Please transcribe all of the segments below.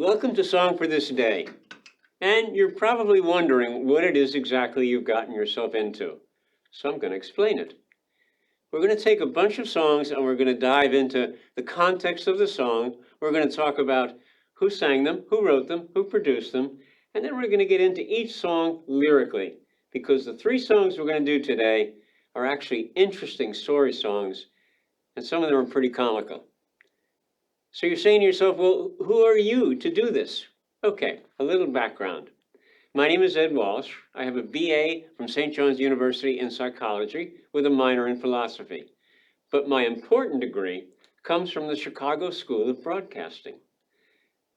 Welcome to Song for This Day. And you're probably wondering what it is exactly you've gotten yourself into. So I'm going to explain it. We're going to take a bunch of songs and we're going to dive into the context of the song. We're going to talk about who sang them, who wrote them, who produced them, and then we're going to get into each song lyrically, because the three songs we're going to do today are actually interesting story songs, and some of them are pretty comical. So you're saying to yourself, well, who are you to do this? Okay, a little background. My name is Ed Walsh. I have a BA from St. John's University in psychology with a minor in philosophy. But my important degree comes from the Chicago School of Broadcasting.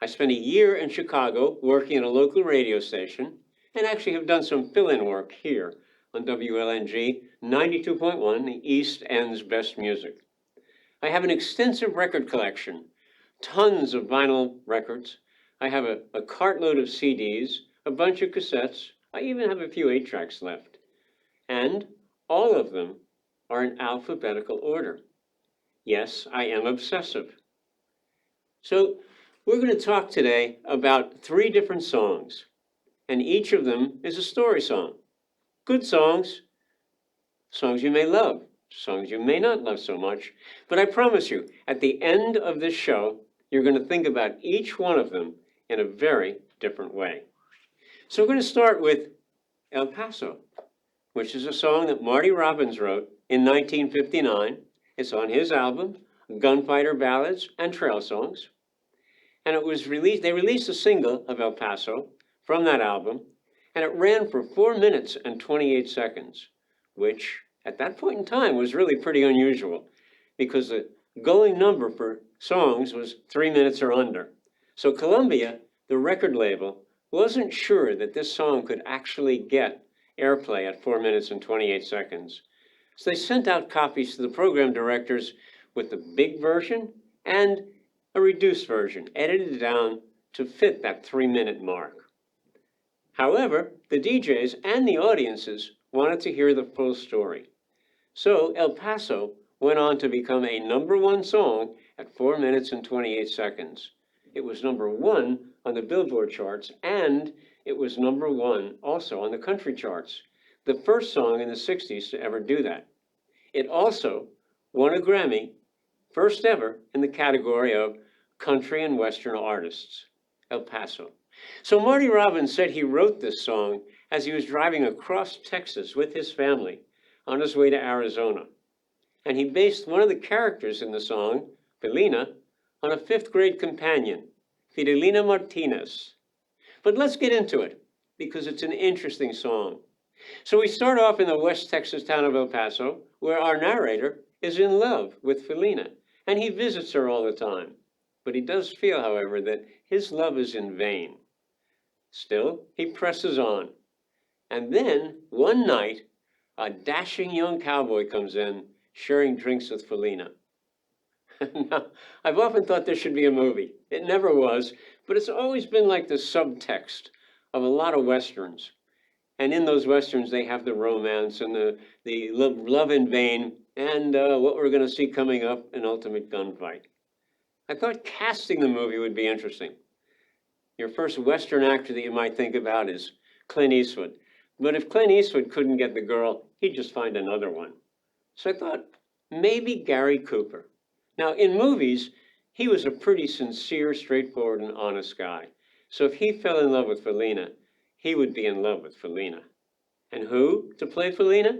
I spent a year in Chicago working at a local radio station and actually have done some fill-in work here on WLNG 92.1, the East End's best music. I have an extensive record collection, tons of vinyl records. I have a cartload of CDs, a bunch of cassettes. I even have a few 8-tracks left. And all of them are in alphabetical order. Yes, I am obsessive. So we're going to talk today about 3 different songs, and each of them is a story song. Good songs, songs you may love, songs you may not love so much, but I promise you, at the end of this show, you're going to think about each one of them in a very different way. So we're going to start with El Paso, which is a song that Marty Robbins wrote in 1959. It's on his album, Gunfighter Ballads and Trail Songs. And it was released, they released a single of El Paso from that album, and it ran for 4 minutes and 28 seconds, which at that point in time was really pretty unusual because the going number for songs was 3 minutes or under. So Columbia, the record label, wasn't sure that this song could actually get airplay at 4 minutes and 28 seconds. So they sent out copies to the program directors with the big version and a reduced version, edited down to fit that 3-minute mark. However, the DJs and the audiences wanted to hear the full story. So El Paso went on to become a #1 song at 4 minutes and 28 seconds. It was #1 on the Billboard charts, and it was #1 also on the country charts, the first song in the 60s to ever do that. It also won a Grammy, first ever, in the category of country and Western artists, El Paso. So Marty Robbins said he wrote this song as he was driving across Texas with his family on his way to Arizona. And he based one of the characters in the song, Felina, on a 5th grade companion, Fidelina Martinez. But let's get into it, because it's an interesting song. So we start off in the West Texas town of El Paso, where our narrator is in love with Felina, and he visits her all the time. But he does feel, however, that his love is in vain. Still, he presses on. And then, one night, a dashing young cowboy comes in, sharing drinks with Felina. Now, I've often thought this should be a movie. It never was, but it's always been like the subtext of a lot of Westerns. And in those Westerns, they have the romance and the love in vain, and what we're going to see coming up, an ultimate gunfight. I thought casting the movie would be interesting. Your first Western actor that you might think about is Clint Eastwood. But if Clint Eastwood couldn't get the girl, he'd just find another one. So I thought, maybe Gary Cooper. Now, in movies, he was a pretty sincere, straightforward, and honest guy. So if he fell in love with Felina, he would be in love with Felina. And who to play Felina?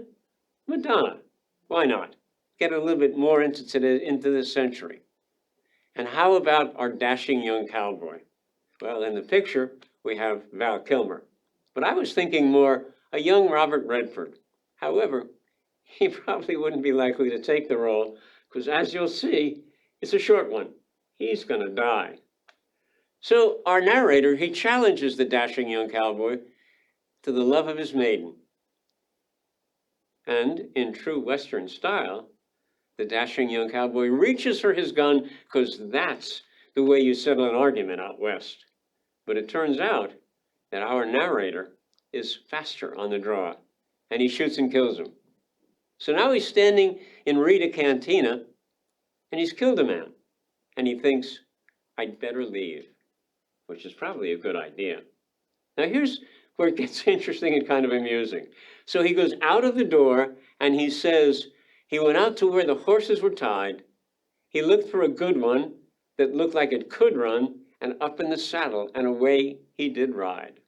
Madonna. Why not? Get a little bit more into this century. And how about our dashing young cowboy? Well, in the picture, we have Val Kilmer. But I was thinking more a young Robert Redford. However, he probably wouldn't be likely to take the role, because as you'll see, it's a short one. He's going to die. So our narrator, he challenges the dashing young cowboy to the love of his maiden. And in true Western style, the dashing young cowboy reaches for his gun, because that's the way you settle an argument out west. But it turns out that our narrator is faster on the draw, and he shoots and kills him. So now he's standing in Rita Cantina, and he's killed a man, and he thinks, I'd better leave. which is probably a good idea. Now here's where it gets interesting and kind of amusing. So he goes out of the door and he says he went out to where the horses were tied. He looked for a good one that looked like it could run, and up in the saddle and away he did ride.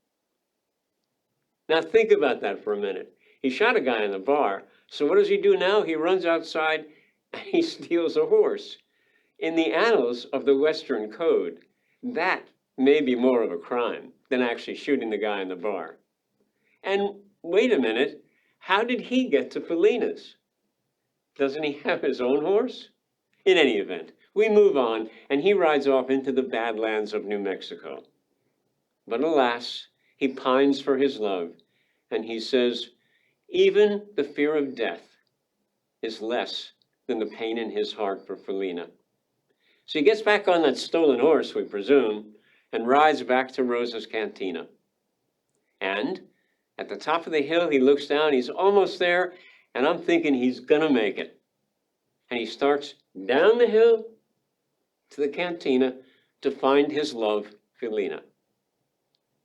Now think about that for a minute. He shot a guy in the bar, so what does he do now? He runs outside and he steals a horse. In the annals of the Western Code, that may be more of a crime than actually shooting the guy in the bar. And wait a minute, how did he get to Felina's? Doesn't he have his own horse? In any event, we move on, and he rides off into the Badlands of New Mexico. But alas, he pines for his love, and he says, even the fear of death is less than the pain in his heart for Felina. So he gets back on that stolen horse, we presume, and rides back to Rosa's cantina. And at the top of the hill, he looks down, he's almost there, and I'm thinking he's gonna make it. And he starts down the hill to the cantina to find his love, Felina.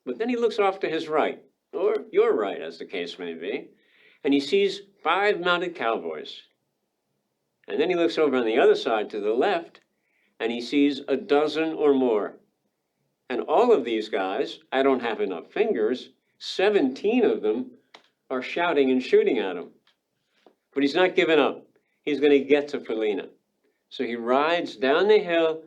But then he looks off to his right, or your right, as the case may be, and he sees 5 mounted cowboys. And then he looks over on the other side to the left, and he sees a dozen or more. And all of these guys, I don't have enough fingers, 17 of them are shouting and shooting at him. But he's not giving up. He's going to get to Felina. So he rides down the hill,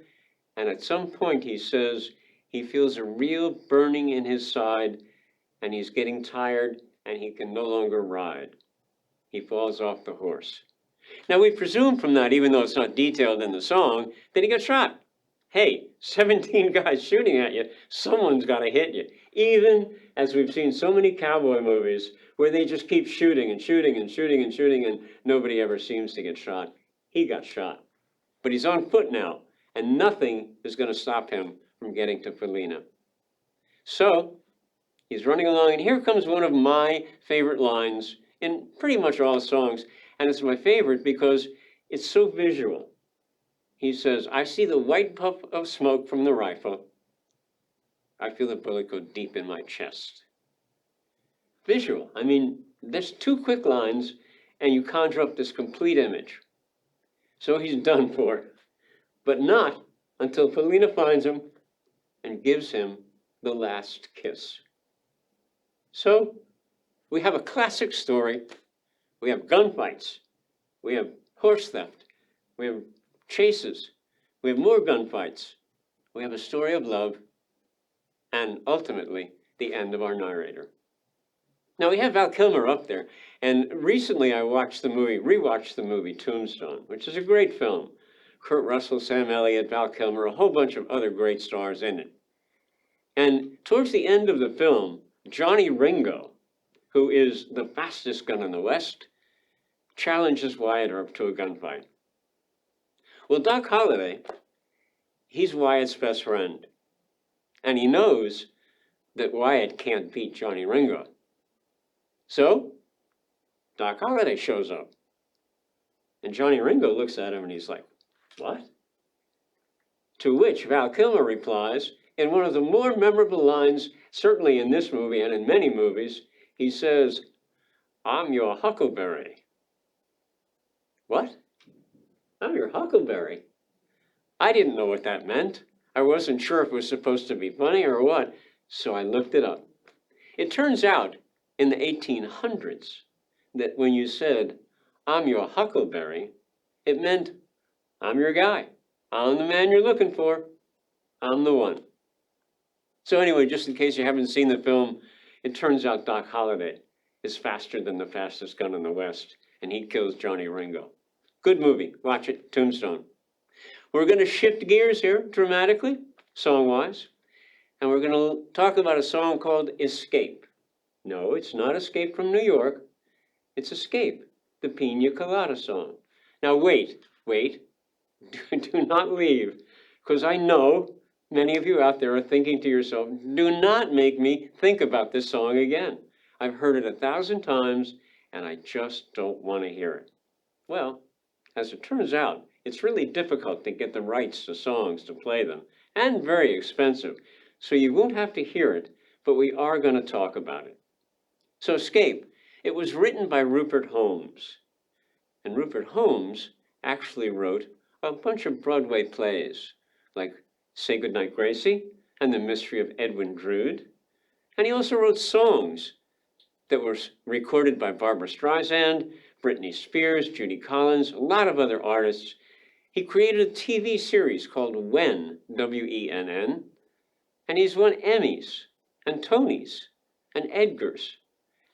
and at some point he says he feels a real burning in his side, and he's getting tired, and he can no longer ride. He falls off the horse. Now we presume from that, even though it's not detailed in the song, that he got shot. Hey, 17 guys shooting at you, someone's got to hit you. Even as we've seen so many cowboy movies where they just keep shooting and shooting and shooting and shooting and nobody ever seems to get shot. He got shot. But he's on foot now, and nothing is going to stop him from getting to Felina. So he's running along, and here comes one of my favorite lines in pretty much all songs, and it's my favorite because it's so visual. He says, I see the white puff of smoke from the rifle. I feel the bullet go deep in my chest. Visual. I mean, there's 2 quick lines, and you conjure up this complete image. So he's done for, but not until Felina finds him and gives him the last kiss. So we have a classic story. We have gunfights. We have horse theft. We have chases. We have more gunfights. We have a story of love, and ultimately, the end of our narrator. Now we have Val Kilmer up there, and recently I rewatched the movie Tombstone, which is a great film. Kurt Russell, Sam Elliott, Val Kilmer, a whole bunch of other great stars in it. And towards the end of the film, Johnny Ringo, who is the fastest gun in the West, challenges Wyatt Earp to a gunfight. Well, Doc Holliday, he's Wyatt's best friend, and he knows that Wyatt can't beat Johnny Ringo. So, Doc Holliday shows up, and Johnny Ringo looks at him and he's like, what? To which Val Kilmer replies, in one of the more memorable lines, certainly in this movie and in many movies, he says, I'm your huckleberry. What? I'm your huckleberry? I didn't know what that meant. I wasn't sure if it was supposed to be funny or what, so I looked it up. It turns out, in the 1800s, that when you said, I'm your huckleberry, it meant, I'm your guy. I'm the man you're looking for. I'm the one. So anyway, just in case you haven't seen the film, it turns out Doc Holliday is faster than the fastest gun in the West, and he kills Johnny Ringo. Good movie. Watch it, Tombstone. We're going to shift gears here dramatically, song-wise, and we're going to talk about a song called Escape. No, it's not Escape from New York. It's Escape, the Pina Colada Song. Now wait. Do not leave, because I know many of you out there are thinking to yourself, do not make me think about this song again. I've heard it 1,000 times, and I just don't want to hear it. Well, as it turns out, it's really difficult to get the rights to songs to play them, and very expensive. so you won't have to hear it, but we are going to talk about it. So Escape, it was written by Rupert Holmes. And Rupert Holmes actually wrote a bunch of Broadway plays, like Say Goodnight, Gracie, and The Mystery of Edwin Drood. And he also wrote songs that were recorded by Barbra Streisand, Britney Spears, Judy Collins, a lot of other artists. He created a TV series called When, W-E-N-N, and he's won Emmys and Tonys and Edgars.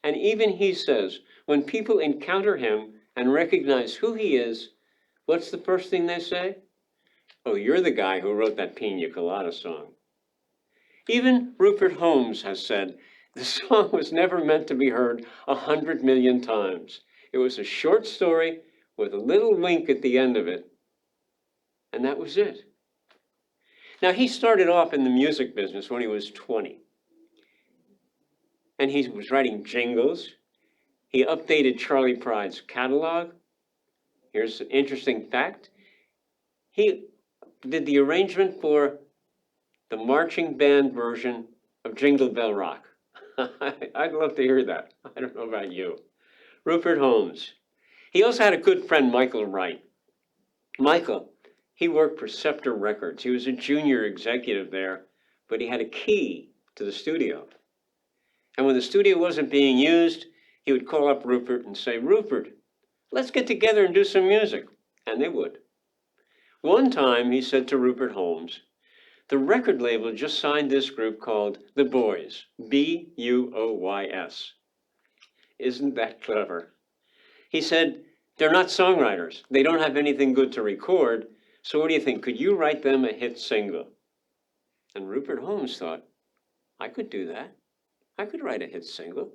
And even he says, when people encounter him and recognize who he is, what's the first thing they say? Oh, you're the guy who wrote that Pina Colada song. Even Rupert Holmes has said, the song was never meant to be heard 100 million times. It was a short story with a little wink at the end of it, and that was it. Now, he started off in the music business when he was 20. And he was writing jingles. He updated Charlie Pride's catalog. Here's an interesting fact. He did the arrangement for the marching band version of Jingle Bell Rock. I'd love to hear that. I don't know about you. Rupert Holmes. He also had a good friend, Michael Wright. Michael, he worked for Scepter Records. He was a junior executive there, but he had a key to the studio. And when the studio wasn't being used, he would call up Rupert and say, Rupert, let's get together and do some music. And they would. One time he said to Rupert Holmes, the record label just signed this group called The Boys, B-U-O-Y-S. Isn't that clever? He said, they're not songwriters. They don't have anything good to record. So what do you think? Could you write them a hit single? And Rupert Holmes thought, I could do that. I could write a hit single.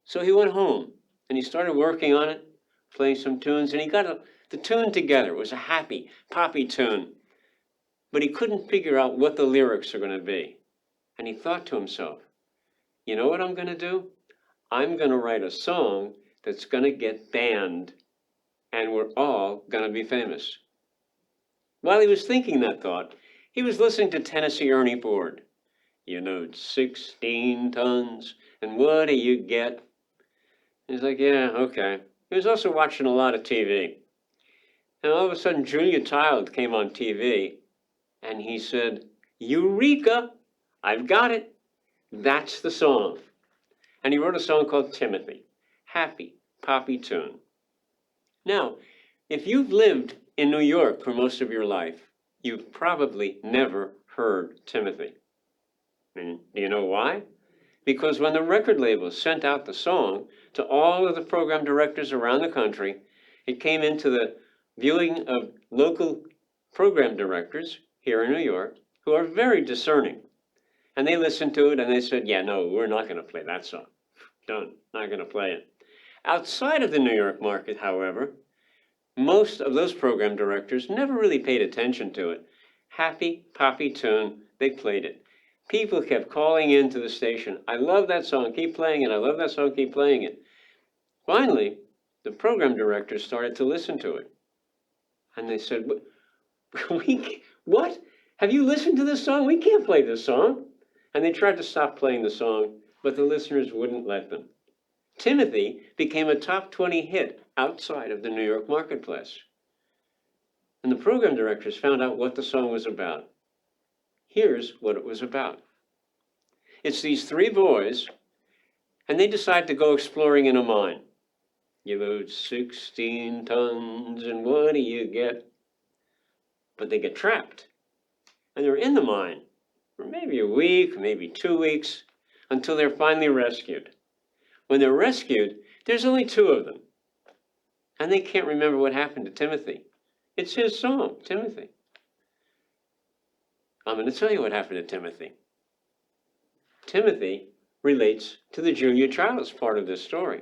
So he went home and he started working on it, playing some tunes, and he got the tune together. It was a happy, poppy tune. But he couldn't figure out what the lyrics are going to be. And he thought to himself, you know what I'm going to do? I'm going to write a song that's going to get banned, and we're all going to be famous. While he was thinking that thought, he was listening to Tennessee Ernie Ford. You load 16 tons, and what do you get? He's like, yeah, okay. He was also watching a lot of TV. And all of a sudden, Julia Child came on TV, and he said, Eureka, I've got it. That's the song. And he wrote a song called Timothy. Happy, poppy tune. Now, if you've lived in New York for most of your life, you've probably never heard Timothy. And do you know why? Because when the record label sent out the song to all of the program directors around the country, it came into the viewing of local program directors here in New York who are very discerning. And they listened to it and they said, yeah, no, we're not going to play that song. Done. Not going to play it. Outside of the New York market, however, most of those program directors never really paid attention to it. Happy, poppy tune, they played it. People kept calling into the station, I love that song, keep playing it, I love that song, keep playing it. Finally, the program directors started to listen to it. And they said, what? Have you listened to this song? We can't play this song. And they tried to stop playing the song, but the listeners wouldn't let them. Timothy became a top 20 hit outside of the New York marketplace. And the program directors found out what the song was about. Here's what it was about. It's these three boys, and they decide to go exploring in a mine. You load 16 tons, and what do you get? But they get trapped. And they're in the mine for maybe a week, maybe 2 weeks, until they're finally rescued. When they're rescued, there's only two of them. And they can't remember what happened to Timothy. It's his song, Timothy. I'm going to tell you what happened to Timothy. Timothy relates to the Julia Childs part of this story.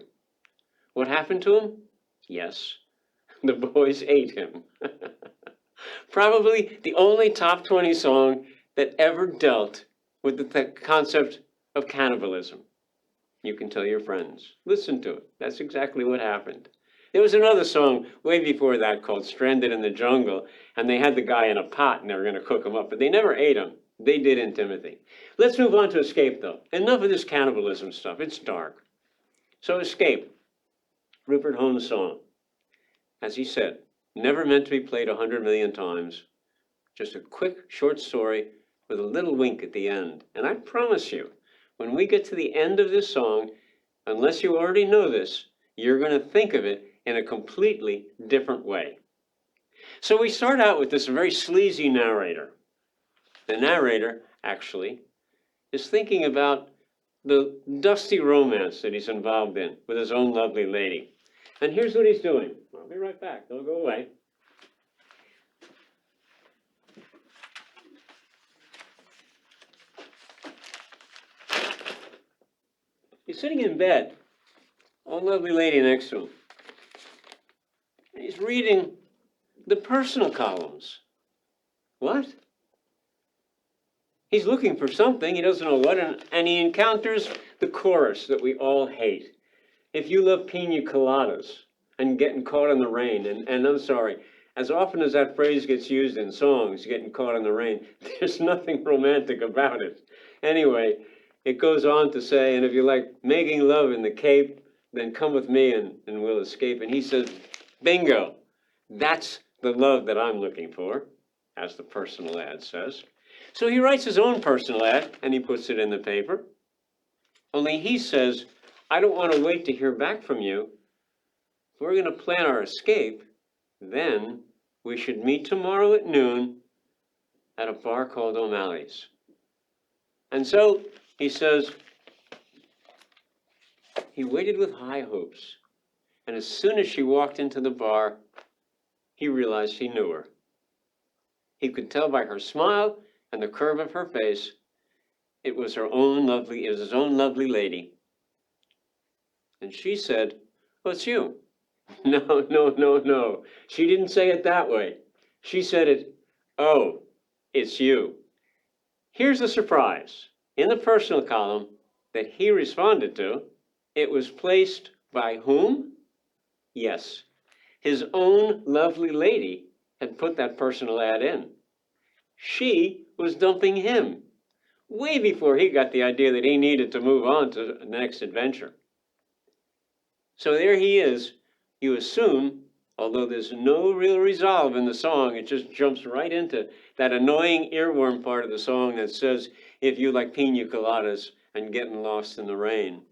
What happened to him? Yes, the boys ate him. Probably the only top 20 song that ever dealt with the concept of cannibalism. You can tell your friends. Listen to it. That's exactly what happened. There was another song way before that called Stranded in the Jungle, and they had the guy in a pot and they were going to cook him up, but they never ate him. They did in Timothy. Let's move on to Escape, though. Enough of this cannibalism stuff. It's dark. So Escape, Rupert Holmes' song. As he said, never meant to be played 100 million times. Just a quick, short story with a little wink at the end. And I promise you, when we get to the end of this song, unless you already know this, you're going to think of it in a completely different way. So we start out with this very sleazy narrator. The narrator, actually, is thinking about the dusty romance that he's involved in with his own lovely lady. And here's what he's doing. I'll be right back. Don't go away. He's sitting in bed, a lovely lady next to him. And he's reading the personal columns. What? He's looking for something, he doesn't know what, and he encounters the chorus that we all hate. If you love pina coladas and getting caught in the rain, and I'm sorry, as often as that phrase gets used in songs, getting caught in the rain, there's nothing romantic about it. Anyway, it goes on to say, and if you like making love in the Cape, then come with me and we'll escape. And he says, bingo, that's the love that I'm looking for, as the personal ad says. So he writes his own personal ad and he puts it in the paper. Only he says, I don't want to wait to hear back from you. If we're going to plan our escape, then we should meet tomorrow at noon at a bar called O'Malley's. And so he says, he waited with high hopes. And as soon as she walked into the bar, he realized he knew her. He could tell by her smile and the curve of her face, it was his own lovely lady. And she said, well, it's you. No. She didn't say it that way. She said it, oh, it's you. Here's the surprise. In the personal column that he responded to, it was placed by whom? Yes, his own lovely lady had put that personal ad in. She was dumping him way before he got the idea that he needed to move on to the next adventure. So there he is. You assume, although there's no real resolve in the song, it just jumps right into that annoying earworm part of the song that says, if you like pina coladas and getting lost in the rain.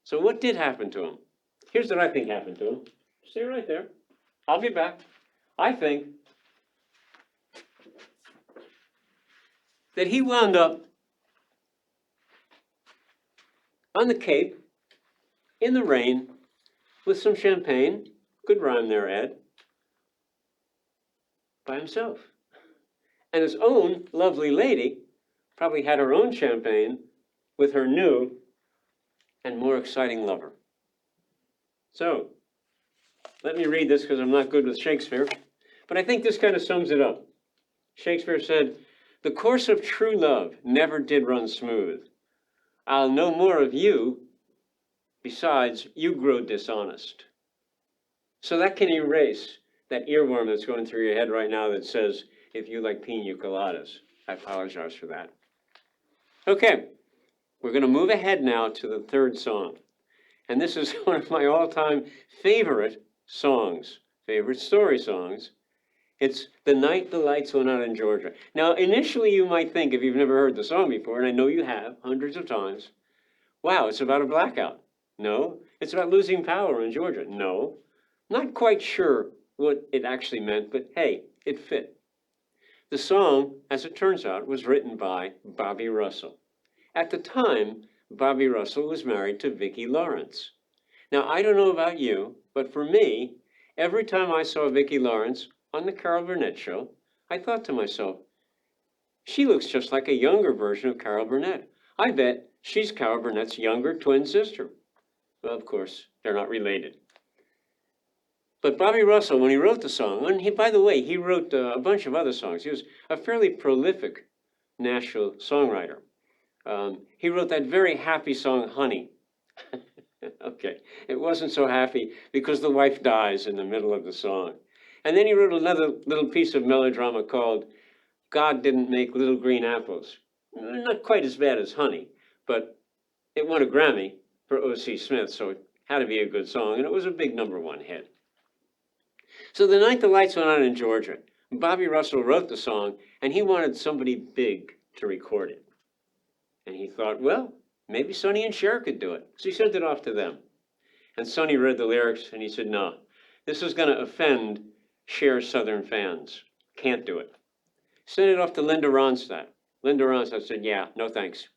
So what did happen to him? Here's what I think happened to him. Stay right there. I'll be back. I think that he wound up on the Cape in the rain with some champagne, good rhyme there, Ed, by himself. And his own lovely lady probably had her own champagne with her new and more exciting lover. So, let me read this because I'm not good with Shakespeare, but I think this kind of sums it up. Shakespeare said, the course of true love never did run smooth. I'll no more of you, besides you grow dishonest. So that can erase that earworm that's going through your head right now that says, if you like pina coladas. I apologize for that. Okay, we're going to move ahead now to the third song. And this is one of my all-time favorite songs, favorite story songs. It's The Night the Lights Went Out in Georgia. Now, initially you might think, if you've never heard the song before, and I know you have hundreds of times, wow, it's about a blackout. No. It's about losing power in Georgia. No. Not quite sure what it actually meant, but hey, it fit. The song, as it turns out, was written by Bobby Russell. At the time, Bobby Russell was married to Vicki Lawrence. Now, I don't know about you, but for me, every time I saw Vicki Lawrence on the Carol Burnett show, I thought to myself, she looks just like a younger version of Carol Burnett. I bet she's Carol Burnett's younger twin sister. Well, of course, they're not related. But Bobby Russell, when he wrote the song, and by the way, he wrote a bunch of other songs. He was a fairly prolific national songwriter. He wrote that very happy song, Honey. Okay, it wasn't so happy because the wife dies in the middle of the song. And then he wrote another little piece of melodrama called God didn't make little green apples. Not quite as bad as honey, but it won a Grammy for O.C. Smith, so it had to be a good song, and it was a big #1 hit. So the night the lights went on in Georgia, Bobby Russell wrote the song, and he wanted somebody big to record it. And he thought, well, maybe Sonny and Cher could do it. So he sent it off to them. And Sonny read the lyrics, and he said, no, this is going to offend Cher's Southern fans. Can't do it. Sent it off to Linda Ronstadt. Linda Ronstadt said, yeah, no thanks.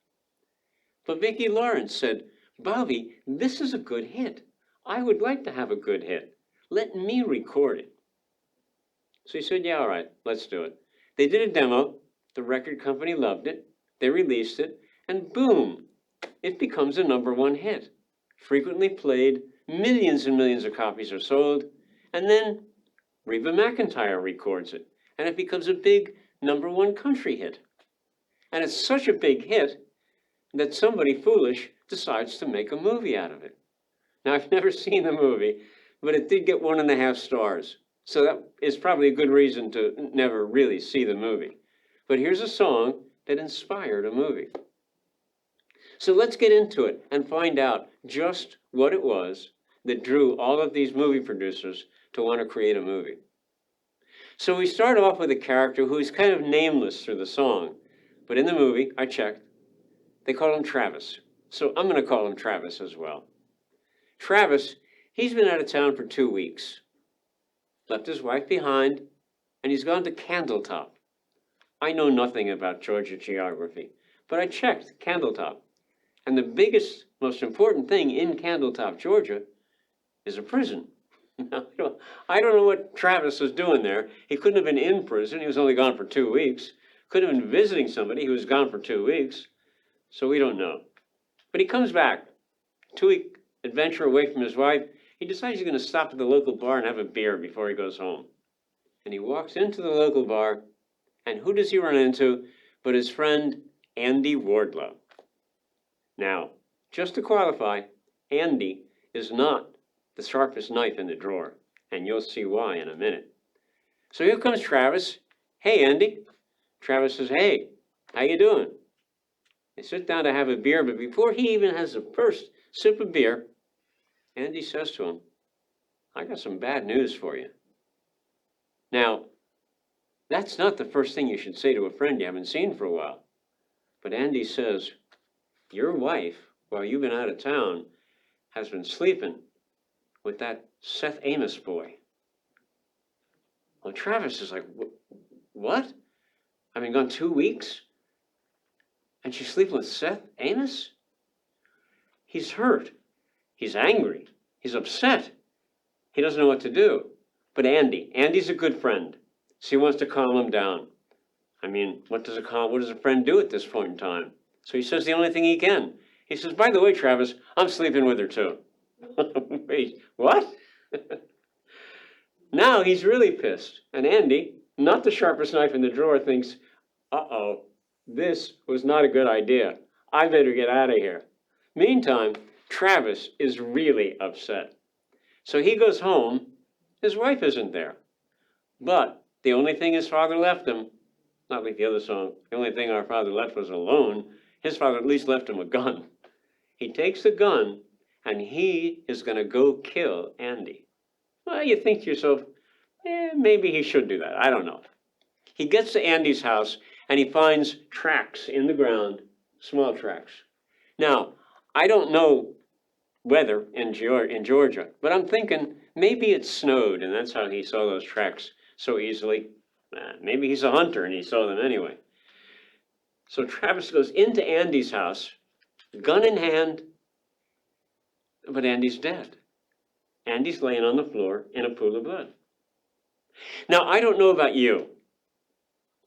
But Vicki Lawrence said, Bobby, this is a good hit. I would like to have a good hit. Let me record it. So he said, yeah, all right, let's do it. They did a demo. The record company loved it. They released it, and boom, it becomes a #1 hit. Frequently played, millions and millions of copies are sold, and then Reba McEntire records it, and it becomes a big #1 country hit. And it's such a big hit that somebody foolish decides to make a movie out of it. Now, I've never seen the movie, but it did get 1.5 stars. So that is probably a good reason to never really see the movie. But here's a song that inspired a movie. So let's get into it and find out just what it was that drew all of these movie producers to want to create a movie. So we start off with a character who's kind of nameless through the song, but in the movie, I checked, they call him Travis. So I'm going to call him Travis as well. Travis, he's been out of town for 2 weeks, left his wife behind, and he's gone to Candletop. I know nothing about Georgia geography, but I checked Candletop. And the biggest, most important thing in Candletop, Georgia, is a prison. Now, I don't know what Travis was doing there. He couldn't have been in prison. He was only gone for 2 weeks. Couldn't have been visiting somebody. He was gone for 2 weeks. So we don't know. But he comes back, 2-week adventure away from his wife. He decides he's going to stop at the local bar and have a beer before he goes home. And he walks into the local bar, and who does he run into but his friend Andy Wardlow. Now, just to qualify, Andy is not the sharpest knife in the drawer, and you'll see why in a minute. So here comes Travis. Hey, Andy. Travis says, hey, how you doing? They sit down to have a beer, but before he even has the first sip of beer, Andy says to him, I got some bad news for you. Now, that's not the first thing you should say to a friend you haven't seen for a while. But Andy says, your wife, while you've been out of town, has been sleeping with that Seth Amos boy. Well, Travis is like, what? I've been gone 2 weeks? And she's sleeping with Seth Amos? He's hurt. He's angry. He's upset. He doesn't know what to do. But Andy's a good friend. So he wants to calm him down. I mean, what does a friend do at this point in time? So he says the only thing he can. He says, by the way, Travis, I'm sleeping with her too. Wait, what? Now he's really pissed. And Andy, not the sharpest knife in the drawer, thinks, uh-oh, this was not a good idea. I better get out of here. Meantime, Travis is really upset. So he goes home. His wife isn't there. But the only thing his father left him, not like the other song, the only thing our father left was alone. His father at least left him a gun. He takes the gun, and he is going to go kill Andy. Well, you think to yourself, maybe he should do that. I don't know. He gets to Andy's house, and he finds tracks in the ground, small tracks. Now, I don't know weather in Georgia, but I'm thinking maybe it snowed, and that's how he saw those tracks so easily. Maybe he's a hunter, and he saw them anyway. So Travis goes into Andy's house, gun in hand, but Andy's dead. Andy's laying on the floor in a pool of blood. Now, I don't know about you,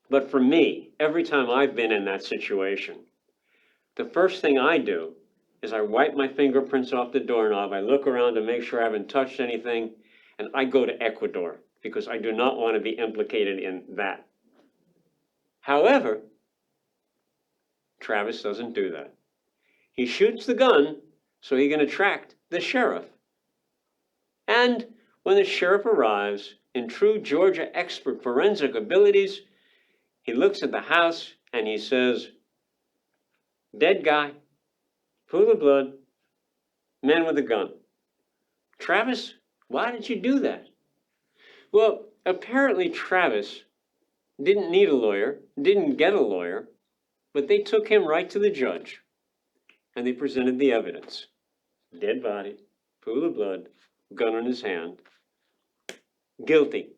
but for me, every time I've been in that situation, the first thing I do is I wipe my fingerprints off the doorknob, I look around to make sure I haven't touched anything, and I go to Ecuador because I do not want to be implicated in that. However, Travis doesn't do that. He shoots the gun so he can attract the sheriff. And when the sheriff arrives, in true Georgia expert forensic abilities, He looks at the house and he says, dead guy, pool of blood, man with a gun. Travis, why did you do that? Well, apparently Travis didn't need a lawyer, didn't get a lawyer, but they took him right to the judge and they presented the evidence. Dead body, pool of blood, gun in his hand, guilty.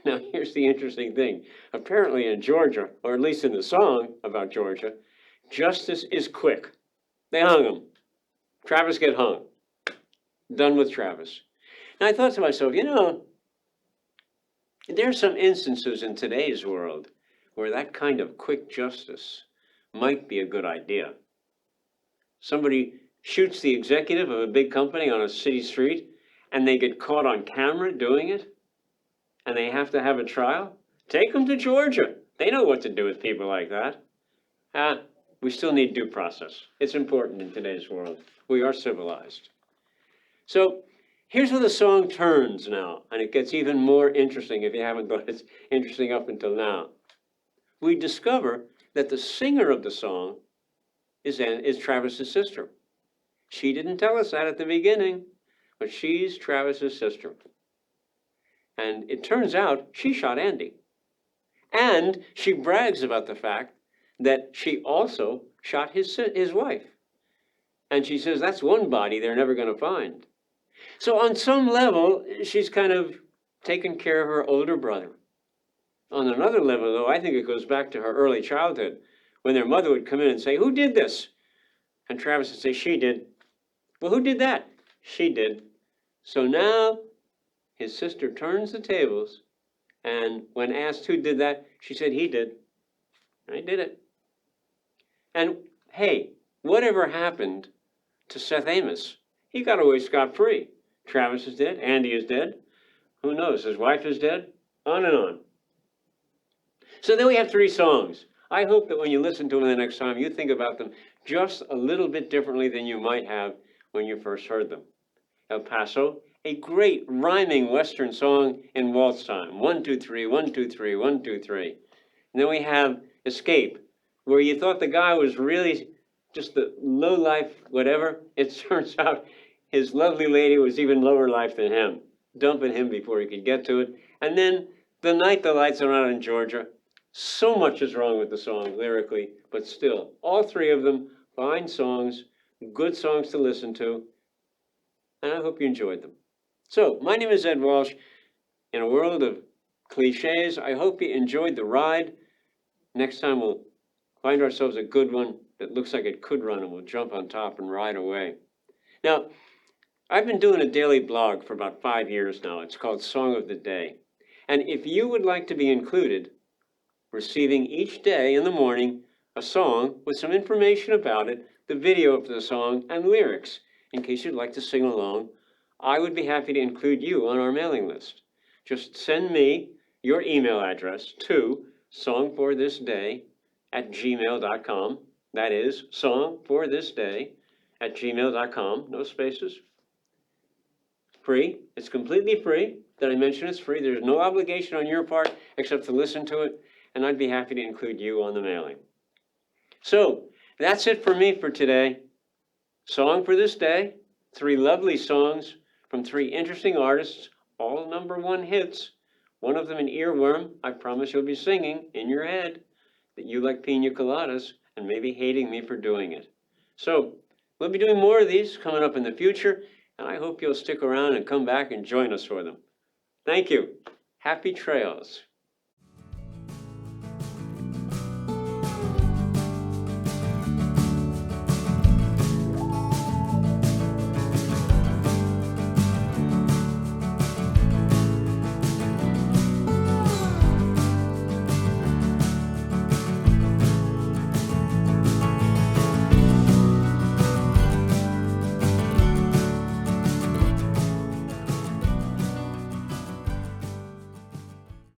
Now, here's the interesting thing. Apparently in Georgia, or at least in the song about Georgia, justice is quick. They hung him. Travis get hung. Done with Travis. And I thought to myself, there are some instances in today's world where that kind of quick justice might be a good idea. Somebody shoots the executive of a big company on a city street and they get caught on camera doing it and they have to have a trial. Take them to Georgia. They know what to do with people like that. We still need due process. It's important in today's world. We are civilized. So here's where the song turns now, and it gets even more interesting if you haven't thought it's interesting up until now. We discover that the singer of the song is Travis's sister. She didn't tell us that at the beginning, but she's Travis's sister. And it turns out she shot Andy. And she brags about the fact that she also shot his wife. And she says that's one body they're never going to find. So on some level, she's kind of taken care of her older brother. On another level, though, I think it goes back to her early childhood, when their mother would come in and say, who did this? And Travis would say, she did. Well, who did that? She did. So now his sister turns the tables, and when asked who did that, she said, he did. I did it. And hey, whatever happened to Seth Amos? He got away scot-free. Travis is dead. Andy is dead. Who knows? His wife is dead. On and on. So then we have 3 songs. I hope that when you listen to them the next time, you think about them just a little bit differently than you might have when you first heard them. El Paso, a great rhyming Western song in waltz time. 1, 2, 3, 1, 2, 3, 1, 2, 3. And then we have Escape, where you thought the guy was really just the low life, whatever. It turns out his lovely lady was even lower life than him, dumping him before he could get to it. And then The Night the Lights Are Out in Georgia. So much is wrong with the song lyrically, but still, all 3 of them, fine songs, good songs to listen to, and I hope you enjoyed them. So, my name is Ed Walsh. In a world of cliches, I hope you enjoyed the ride. Next time we'll find ourselves a good one that looks like it could run, and we'll jump on top and ride away. Now, I've been doing a daily blog for about 5 years now. It's called Song of the Day. And if you would like to be included, receiving each day in the morning a song with some information about it, the video of the song, and lyrics, in case you'd like to sing along, I would be happy to include you on our mailing list. Just send me your email address to songforthisday@gmail.com. That is songforthisday@gmail.com. No spaces. Free. It's completely free. Did I mention it's free? There's no obligation on your part except to listen to it, and I'd be happy to include you on the mailing. So that's it for me for today. Song for this day, 3 lovely songs from 3 interesting artists, all #1 hits. One of them an earworm. I promise you'll be singing in your head that you like pina coladas and maybe hating me for doing it. So we'll be doing more of these coming up in the future, and I hope you'll stick around and come back and join us for them. Thank you. Happy trails.